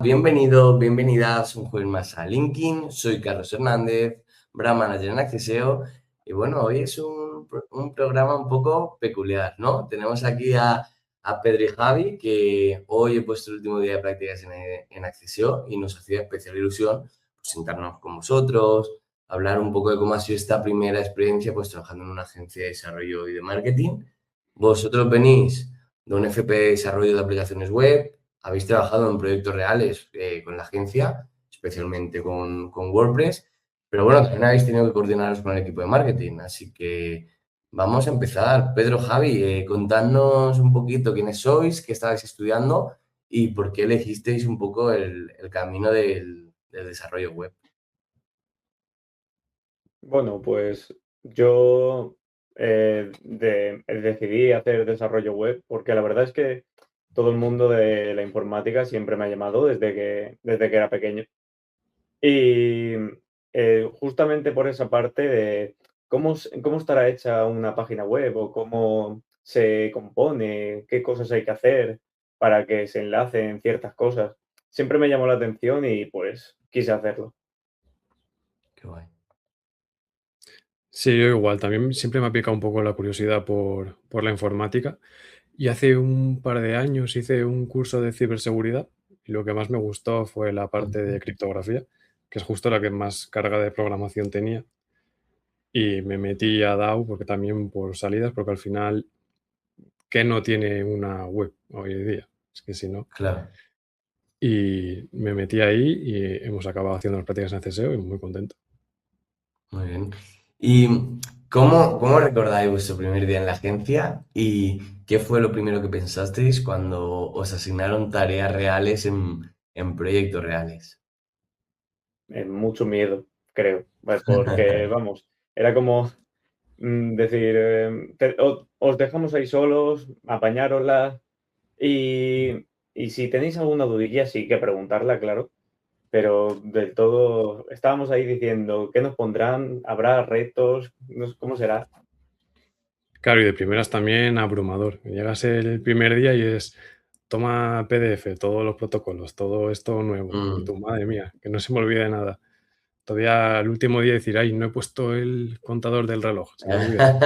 Bienvenido, bienvenidas un jueves más a LinkedIn. Soy Carlos Hernández, Brand Manager en Acceseo. Y bueno, hoy es un programa un poco peculiar, ¿no? Tenemos aquí a Pedro y Javi, que hoy he puesto el último día de prácticas en Acceseo y nos hacía especial ilusión pues, sentarnos con vosotros, hablar un poco de cómo ha sido esta primera experiencia pues trabajando en una agencia de desarrollo y de marketing. Vosotros venís de un FP de desarrollo de aplicaciones web. Habéis trabajado en proyectos reales con la agencia, especialmente con WordPress, pero bueno, también habéis tenido que coordinaros con el equipo de marketing, así que vamos a empezar. Pedro, Javi, contadnos un poquito quiénes sois, qué estabais estudiando y por qué elegisteis un poco el camino del desarrollo web. Bueno, pues yo decidí hacer desarrollo web porque la verdad es que todo el mundo de la informática siempre me ha llamado desde que era pequeño. Y justamente por esa parte de cómo estará hecha una página web o cómo se compone, qué cosas hay que hacer para que se enlacen ciertas cosas, siempre me llamó la atención y pues quise hacerlo. Qué guay. Sí, yo igual, también siempre me ha picado un poco la curiosidad por la informática y hace un par de años hice un curso de ciberseguridad y lo que más me gustó fue la parte Ujú. de criptografía, que es justo la que más carga de programación tenía y me metí a DAO porque también por salidas, porque al final, ¿qué no tiene una web hoy en día? Es que si no. Claro, Y me metí ahí y hemos acabado haciendo las prácticas en CSEO y muy contento. muy bien. ¿Y cómo recordáis vuestro primer día en la agencia y qué fue lo primero que pensasteis cuando os asignaron tareas reales en proyectos reales? Mucho miedo, creo, porque vamos, era como decir, os dejamos ahí solos, apañárosla y si tenéis alguna dudilla sí que preguntarla, claro, pero del todo estábamos ahí diciendo, ¿qué nos pondrán? ¿Habrá retos? No sé, ¿cómo será? Claro, y de primeras también abrumador. Llegas el primer día y es, toma PDF, todos los protocolos, todo esto nuevo. Y Mm. tu madre mía, que no se me olvide nada. Todavía el último día decir, ay, no he puesto el contador del reloj, se me olvida.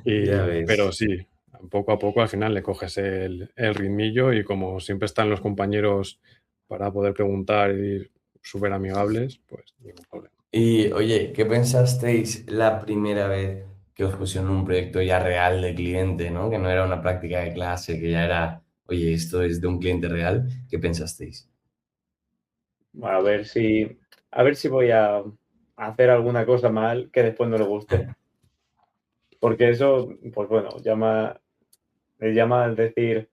Ya Pero ves. sí, poco a poco al final le coges el ritmillo y como siempre están los compañeros para poder preguntar y ir súper amigables, pues ningún problema. Y oye, ¿qué pensasteis la primera vez que os pusieron un proyecto ya real de cliente, ¿no? Que no era una práctica de clase, que ya era, oye, esto es de un cliente real. ¿Qué pensasteis? Bueno, a ver si voy a hacer alguna cosa mal que después no le guste, porque eso, pues bueno, me llama al decir,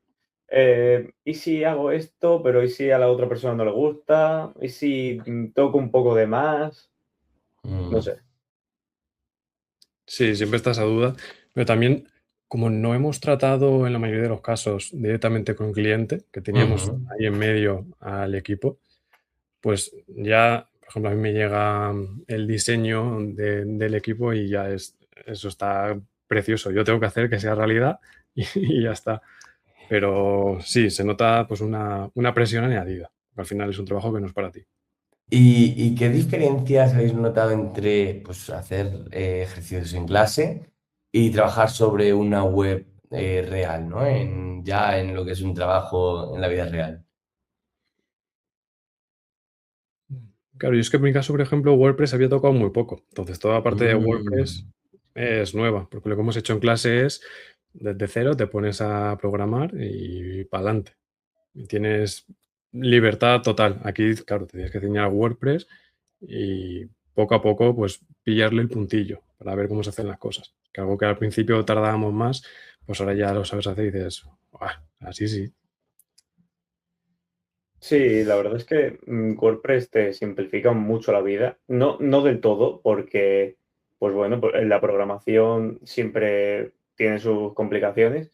¿y si hago esto, pero y si a la otra persona no le gusta? ¿Y si toco un poco de más? No Mm. sé. Sí, siempre está esa duda, pero también como no hemos tratado en la mayoría de los casos directamente con cliente, que teníamos Ujú. ahí en medio al equipo, pues ya, por ejemplo, a mí me llega el diseño del equipo y ya eso está precioso. Yo tengo que hacer que sea realidad y ya está. Pero sí, se nota pues una presión añadida. Al final es un trabajo que no es para ti. ¿Y qué diferencias habéis notado entre pues, hacer ejercicios en clase y trabajar sobre una web real, ¿no? Ya en lo que es un trabajo en la vida real. Claro, y es que en mi caso, por ejemplo, WordPress había tocado muy poco. Entonces, toda la parte de WordPress Mm. es nueva, porque lo que hemos hecho en clase es desde cero te pones a programar y para adelante. Y tienes libertad total. Aquí, claro, te tienes que enseñar WordPress y poco a poco, pues pillarle el puntillo para ver cómo se hacen las cosas. Que algo que al principio tardábamos más, pues ahora ya lo sabes hacer y dices, "Buah, así sí". Sí, la verdad es que WordPress te simplifica mucho la vida. No del todo, porque, pues bueno, la programación siempre tiene sus complicaciones.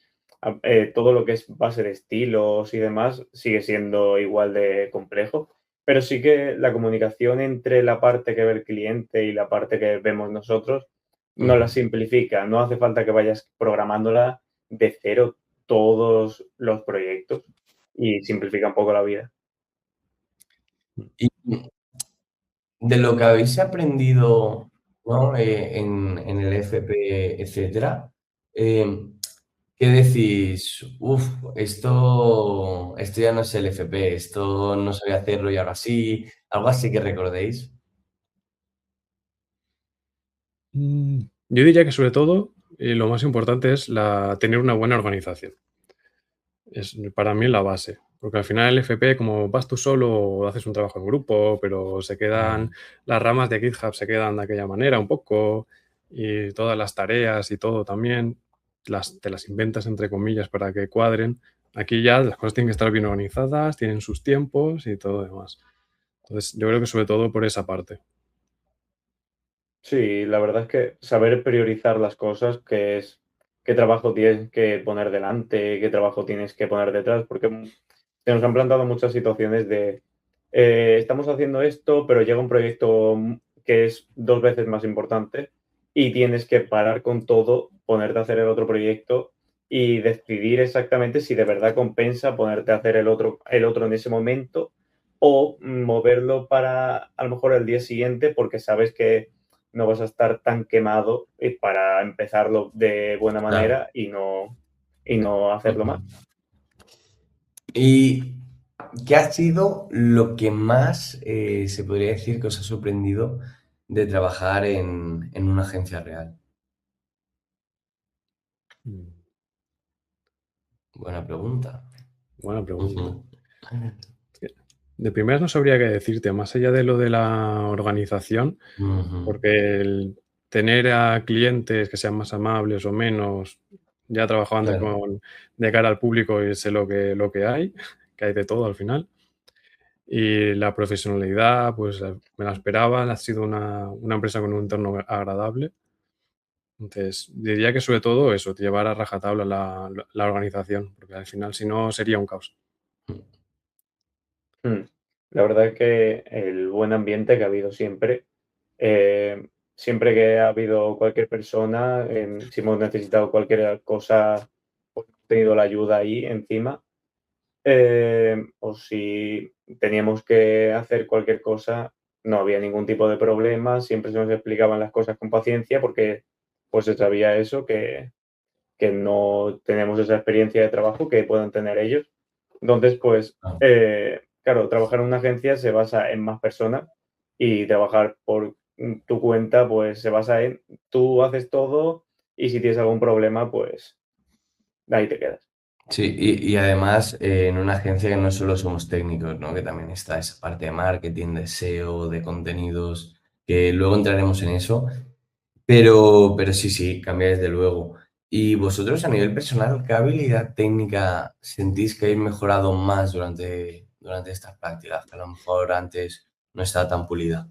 Todo lo que es base de estilos y demás sigue siendo igual de complejo, pero sí que la comunicación entre la parte que ve el cliente y la parte que vemos nosotros nos la Ujú. simplifica. No hace falta que vayas programándola de cero todos los proyectos. y simplifica un poco la vida. Y de lo que habéis aprendido, ¿no? En el FP, etcétera, ¿qué decís? Uf, esto ya no es el FP, esto no sabía hacerlo y ahora sí, algo así que recordéis. Yo diría que sobre todo lo más importante es tener una buena organización. Es para mí la base, porque al final el FP, como vas tú solo, haces un trabajo en grupo, pero se quedan las ramas de GitHub se quedan de aquella manera un poco y todas las tareas y todo también te las inventas entre comillas para que cuadren. Aquí ya las cosas tienen que estar bien organizadas, tienen sus tiempos y todo demás. Entonces, yo creo que sobre todo por esa parte. Sí, la verdad es que saber priorizar las cosas, qué trabajo tienes que poner delante, qué trabajo tienes que poner detrás, porque se nos han plantado muchas situaciones de estamos haciendo esto, pero llega un proyecto que es 2 veces más importante y tienes que parar con todo, ponerte a hacer el otro proyecto y decidir exactamente si de verdad compensa ponerte a hacer el otro en ese momento o moverlo para a lo mejor el día siguiente porque sabes que no vas a estar tan quemado para empezarlo de buena Claro. manera y no hacerlo mal. Ujú. ¿Y qué ha sido lo que más se podría decir que os ha sorprendido de trabajar en una agencia real? Mm, Buena pregunta. Buena pregunta. Ujú. Es que de primeras no sabría qué decirte, más allá de lo de la organización, Ujú. porque el tener a clientes que sean más amables o menos, ya he trabajado antes Claro. de cara al público y sé lo que hay, que hay de todo al final. Y la profesionalidad, pues me la esperaba, ha sido una empresa con un entorno agradable. Entonces, diría que sobre todo eso, llevar a rajatabla la organización, porque al final si no sería un caos. Mm. La verdad es que el buen ambiente que ha habido siempre, siempre que ha habido cualquier persona, si hemos necesitado cualquier cosa, pues hemos tenido la ayuda ahí encima. O si teníamos que hacer cualquier cosa, no había ningún tipo de problema, siempre se nos explicaban las cosas con paciencia porque pues se sabía eso, que no tenemos esa experiencia de trabajo que puedan tener ellos. Entonces, pues, Ah, claro, trabajar en una agencia se basa en más personas y trabajar por tu cuenta, pues se basa en tú haces todo y si tienes algún problema, pues ahí te quedas. sí, y además en una agencia que no solo somos técnicos, ¿no? Que también está esa parte de marketing, de SEO, de contenidos, que luego entraremos en eso, pero sí, sí, cambia desde luego. Y vosotros a nivel personal, ¿qué habilidad técnica sentís que habéis mejorado más durante estas prácticas, que a lo mejor antes no estaba tan pulida?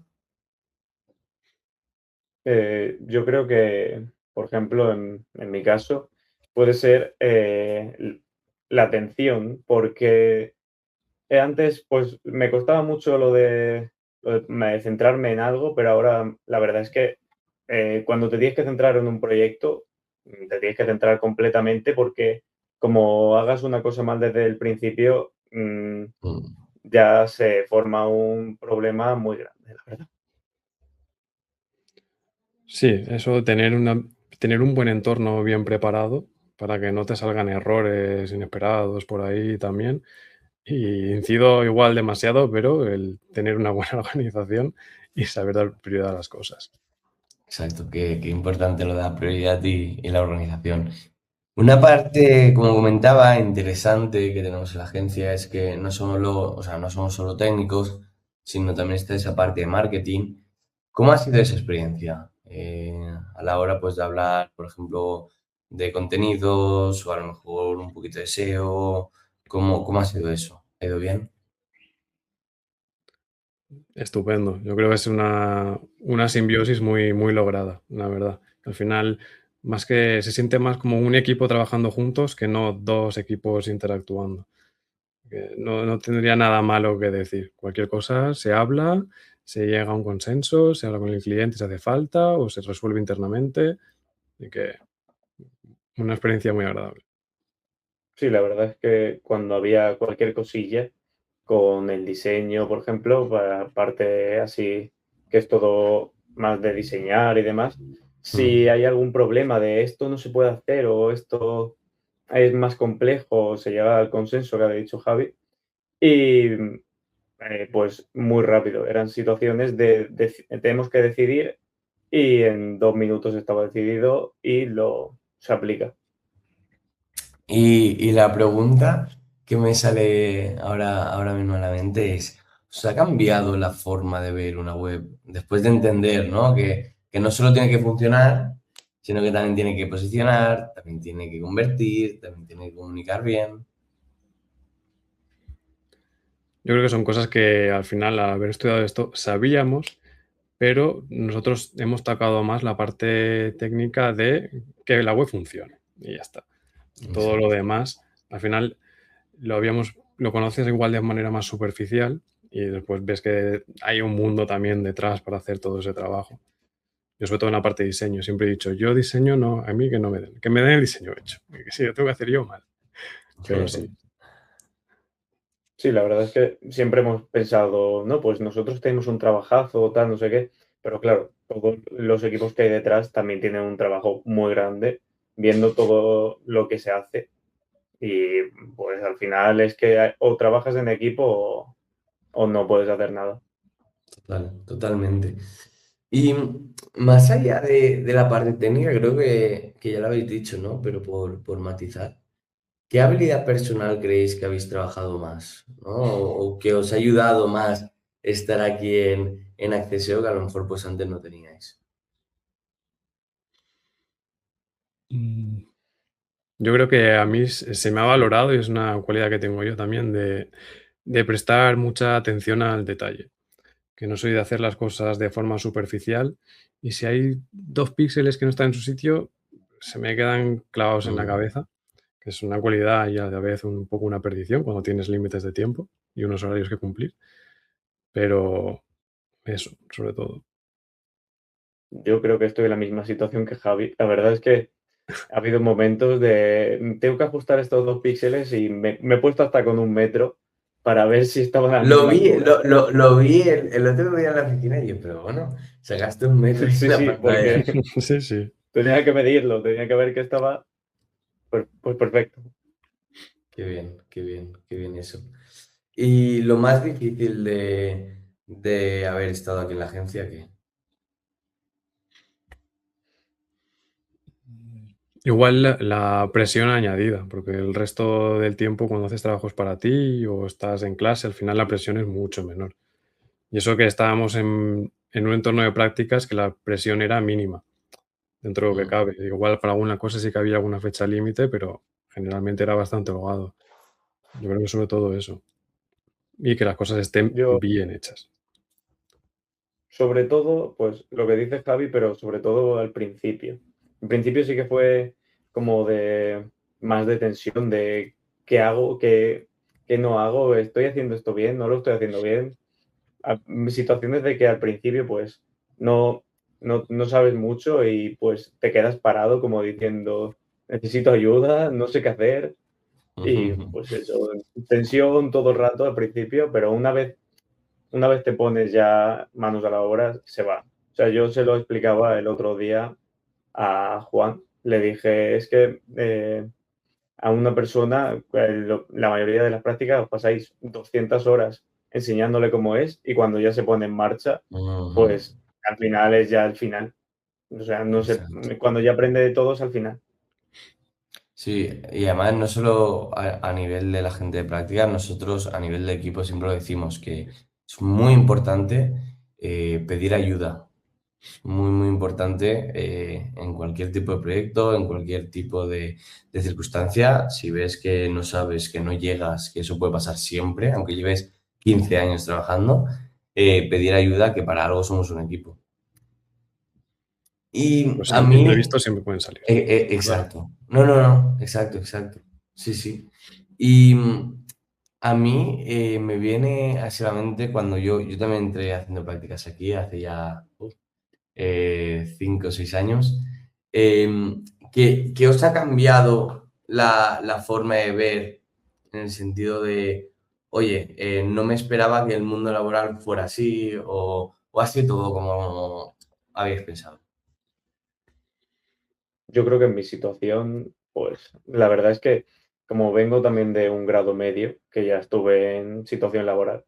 Yo creo que, por ejemplo, en mi caso, puede ser la atención, porque antes pues me costaba mucho centrarme en algo, pero ahora la verdad es que cuando te tienes que centrar en un proyecto, te tienes que centrar completamente porque como hagas una cosa mal desde el principio, Mm, ya se forma un problema muy grande, la verdad. Sí, eso, tener un buen entorno bien preparado para que no te salgan errores inesperados por ahí también. Y incido igual demasiado, pero el tener una buena organización y saber dar prioridad a las cosas. exacto, qué importante lo de la prioridad y la organización. Una parte, como comentaba, interesante que tenemos en la agencia es que o sea, no somos solo técnicos, sino también está esa parte de marketing. ¿Cómo ha sido esa experiencia? A la hora, pues, de hablar, por ejemplo, de contenidos o a lo mejor un poquito de SEO. ¿Cómo ha sido eso? ¿Ha ido bien? Estupendo. Yo creo que es una simbiosis muy, muy lograda, la verdad. Al final, más que se siente más como un equipo trabajando juntos que no dos equipos interactuando. Que no tendría nada malo que decir. Cualquier cosa se habla, se llega a un consenso, se habla con el cliente si hace falta o se resuelve internamente. Y que una experiencia muy agradable. Sí, la verdad es que cuando había cualquier cosilla con el diseño, por ejemplo, para parte así, que es todo más de diseñar y demás, si Mm. hay algún problema de esto no se puede hacer o esto es más complejo, se llega al consenso que ha dicho Javi, y pues muy rápido. Eran situaciones tenemos que decidir y en 2 minutos estaba decidido y se aplica. Y la pregunta que me sale ahora mismo a la mente es, ¿os ha cambiado la forma de ver una web después de entender, ¿no? Que no solo tiene que funcionar, sino que también tiene que posicionar, también tiene que convertir, también tiene que comunicar bien? Yo creo que son cosas que al final, al haber estudiado esto, sabíamos, pero nosotros hemos tocado más la parte técnica de que la web funcione y ya está. Todo lo Exacto. demás, al final lo conoces igual de manera más superficial y después ves que hay un mundo también detrás para hacer todo ese trabajo. Yo sobre todo en la parte de diseño, siempre he dicho, yo diseño no, a mí que no me den, que me den el diseño hecho, y que si lo tengo que hacer yo mal, pero sí. Sí, la verdad es que siempre hemos pensado, no, pues nosotros tenemos un trabajazo, tal, no sé qué, pero claro, todos los equipos que hay detrás también tienen un trabajo muy grande, viendo todo lo que se hace y pues al final es que o trabajas en equipo o no puedes hacer nada. Totalmente. Y más allá de la parte técnica, creo que ya lo habéis dicho, ¿no? Pero por matizar, ¿qué habilidad personal creéis que habéis trabajado más, ¿no? O que os ha ayudado más estar aquí en Acceseo que a lo mejor pues antes no teníais. Mm, Yo creo que a mí se me ha valorado y es una cualidad que tengo yo también de prestar mucha atención al detalle, que no soy de hacer las cosas de forma superficial y si hay 2 píxeles que no están en su sitio, se me quedan clavados en la Mm. cabeza, que es una cualidad y a la vez un poco una perdición cuando tienes límites de tiempo y unos horarios que cumplir, pero eso, sobre todo. Yo creo que estoy en la misma situación que Javi. La verdad es que ha habido momentos de tengo que ajustar estos 2 píxeles y me he puesto hasta con un metro para ver si estaban a la Lo misma vi, altura. lo vi el otro día en la oficina y yo, pero bueno, sacaste un metro ahí en Sí, la sí, pantalla. porque Sí, sí. tenía que medirlo, tenía que ver que estaba pues perfecto. Qué bien eso. Y lo más difícil de haber estado aquí en la agencia, ¿qué? Igual la presión añadida, porque el resto del tiempo cuando haces trabajos para ti o estás en clase, al final la presión es mucho menor. Y eso que estábamos en un entorno de prácticas que la presión era mínima, dentro de lo que Mm, cabe. Igual para alguna cosa sí que había alguna fecha límite, pero generalmente era bastante holgado. Yo creo que sobre todo eso. Y que las cosas estén Yo, bien hechas. sobre todo, pues lo que dice Javi, pero sobre todo al principio. Al principio sí que fue como de más de tensión, de qué hago, qué no hago, estoy haciendo esto bien, no lo estoy haciendo bien. Situaciones de que al principio pues no, no sabes mucho y pues te quedas parado como diciendo necesito ayuda, no sé qué hacer y pues eso, tensión todo el rato al principio, pero una vez te pones ya manos a la obra, se va. O sea, yo se lo explicaba el otro día a Juan, le dije, es que a una persona, la mayoría de las prácticas os pasáis 200 horas enseñándole cómo es y cuando ya se pone en marcha, ujú, pues al final es ya el final. O sea, no sé, exacto. cuando ya aprende de todos al final. Sí, y además no solo a nivel de la gente de práctica, nosotros a nivel de equipo siempre lo decimos que es muy importante pedir ayuda. Es muy, muy importante en cualquier tipo de proyecto, en cualquier tipo de circunstancia. Si ves que no sabes, que no llegas, que eso puede pasar siempre, aunque lleves 15 años trabajando, pedir ayuda, que para algo somos un equipo. Y Los a mí, imprevistos siempre pueden salir. Claro. exacto. No, no, no, exacto, exacto. Sí, sí. Y a mí me viene así a la mente cuando yo también entré haciendo prácticas aquí hace ya 5 o 6 años. ¿Qué os ha cambiado la forma de ver en el sentido de, oye, no me esperaba que el mundo laboral fuera así o ha sido todo como habéis pensado? Yo creo que en mi situación, pues la verdad es que como vengo también de un grado medio, que ya estuve en situación laboral,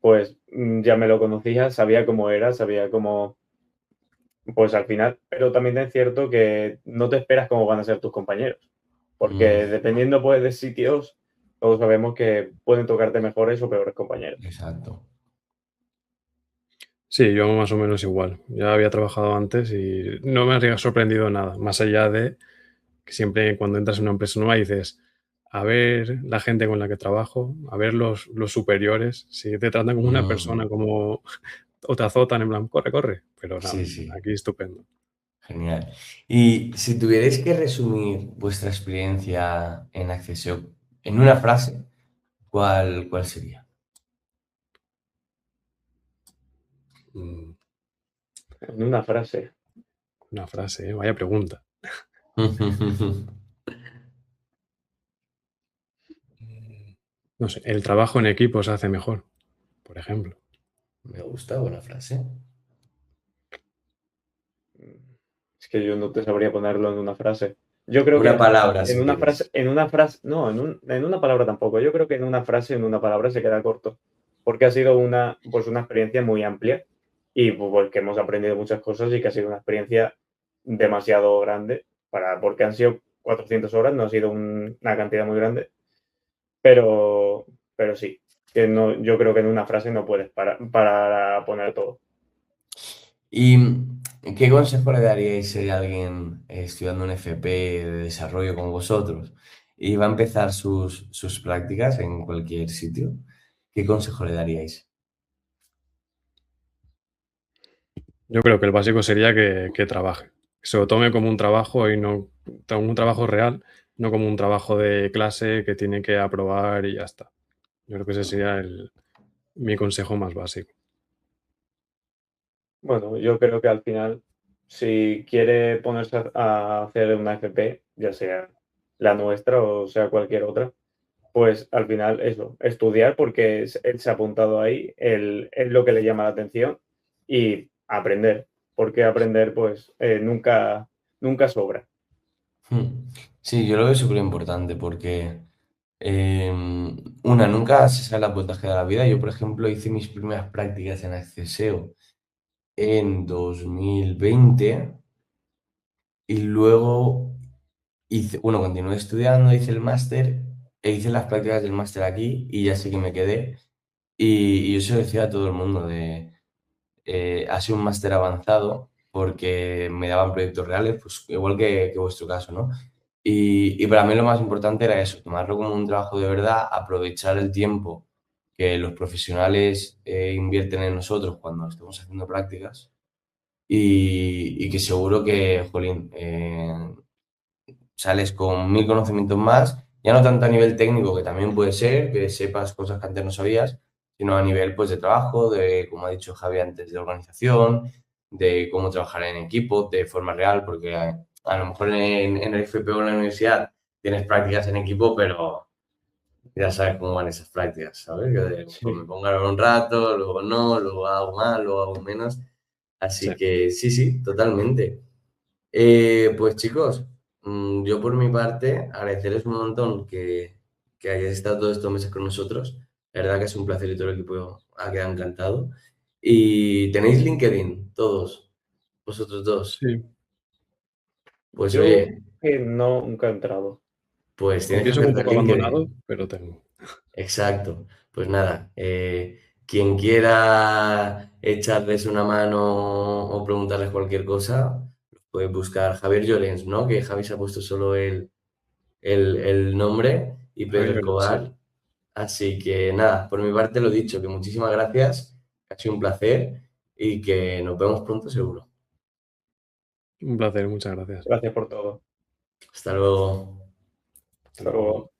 pues ya me lo conocía, sabía cómo era, sabía cómo, pues al final, pero también es cierto que no te esperas cómo van a ser tus compañeros, porque Mm, dependiendo pues de sitios, todos sabemos que pueden tocarte mejores o peores compañeros. exacto. Sí, yo más o menos igual. Ya había trabajado antes y no me había sorprendido nada, más allá de que siempre cuando entras en una empresa nueva dices, a ver la gente con la que trabajo, a ver los superiores, si te tratan como una Mm, persona, como o te azotan en plan, corre, corre, pero sí, nada, sí. aquí estupendo. Genial. Y si tuvierais que resumir vuestra experiencia en Accessio en una frase, ¿cuál sería? Mm, En una frase. Una frase, ¿eh? Vaya pregunta. No sé, el trabajo en equipo se hace mejor, por ejemplo. Me gusta, buena frase. Es que yo no te sabría ponerlo en una frase. Yo creo Una que palabra, si quieres. en una frase, no, en una palabra tampoco. Yo creo que en una frase, en una palabra se queda corto, porque ha sido una, pues una experiencia muy amplia y pues que hemos aprendido muchas cosas y que ha sido una experiencia demasiado grande porque han sido 400 horas, no ha sido una cantidad muy grande, pero, pero sí, que no, yo creo que en una frase no puedes para poner todo. ¿Y qué consejo le daríais si hay alguien estudiando un FP de desarrollo como vosotros y va a empezar sus prácticas en cualquier sitio? ¿Qué consejo le daríais? Yo creo que el básico sería que trabaje, que se lo tome como un trabajo y no como un trabajo real, no como un trabajo de clase que tiene que aprobar y ya está. Yo creo que ese sería mi consejo más básico. Bueno, yo creo que al final, si quiere ponerse a hacer una FP, ya sea la nuestra o sea cualquier otra, pues al final eso, estudiar porque él se ha apuntado ahí, es lo que le llama la atención y aprender, porque aprender pues nunca sobra. Hmm. Sí, yo lo veo súper importante porque una, nunca se sabe la vueltas que da la vida. Yo, por ejemplo, hice mis primeras prácticas en Acceseo en 2020 y luego bueno, continué estudiando, hice el máster e hice las prácticas del máster aquí y ya sé que me quedé. Y yo se lo decía a todo el mundo ha sido un máster avanzado porque me daban proyectos reales, pues igual que vuestro caso, ¿no? Y para mí lo más importante era eso, tomarlo como un trabajo de verdad, aprovechar el tiempo que los profesionales invierten en nosotros cuando estamos haciendo prácticas y que seguro que, jolín, sales con 1000 conocimientos más, ya no tanto a nivel técnico, que también puede ser, que sepas cosas que antes no sabías, sino a nivel pues de trabajo, de, como ha dicho Javi antes, de organización, de cómo trabajar en equipo, de forma real, porque a lo mejor en el FP o en la universidad tienes prácticas en equipo, pero ya sabes cómo van esas prácticas, ¿sabes? Pues me Sí. pongo a hablar un rato, luego no, luego hago más, luego hago menos. Sí. Así que sí, sí, totalmente. Pues chicos, yo por mi parte agradeceros un montón que hayáis estado todos estos meses con nosotros. La verdad que es un placer y todo el equipo ha quedado encantado. Y tenéis LinkedIn, todos, vosotros dos. Sí. Pues Yo oye, que no, nunca he entrado. pues tienes que Confieso que un hacerte poco abandonado, LinkedIn. pero tengo. Exacto. Pues nada, quien quiera echarles una mano o preguntarles cualquier cosa, puede buscar Javier Llorens, ¿no? Que Javi se ha puesto solo el nombre y Pedro Javier Llorens, sí. Escobar. Así que nada, por mi parte lo dicho, que muchísimas gracias, ha sido un placer y que nos vemos pronto seguro. Un placer, muchas gracias. Gracias por todo. Hasta luego. Hasta Hasta luego. luego.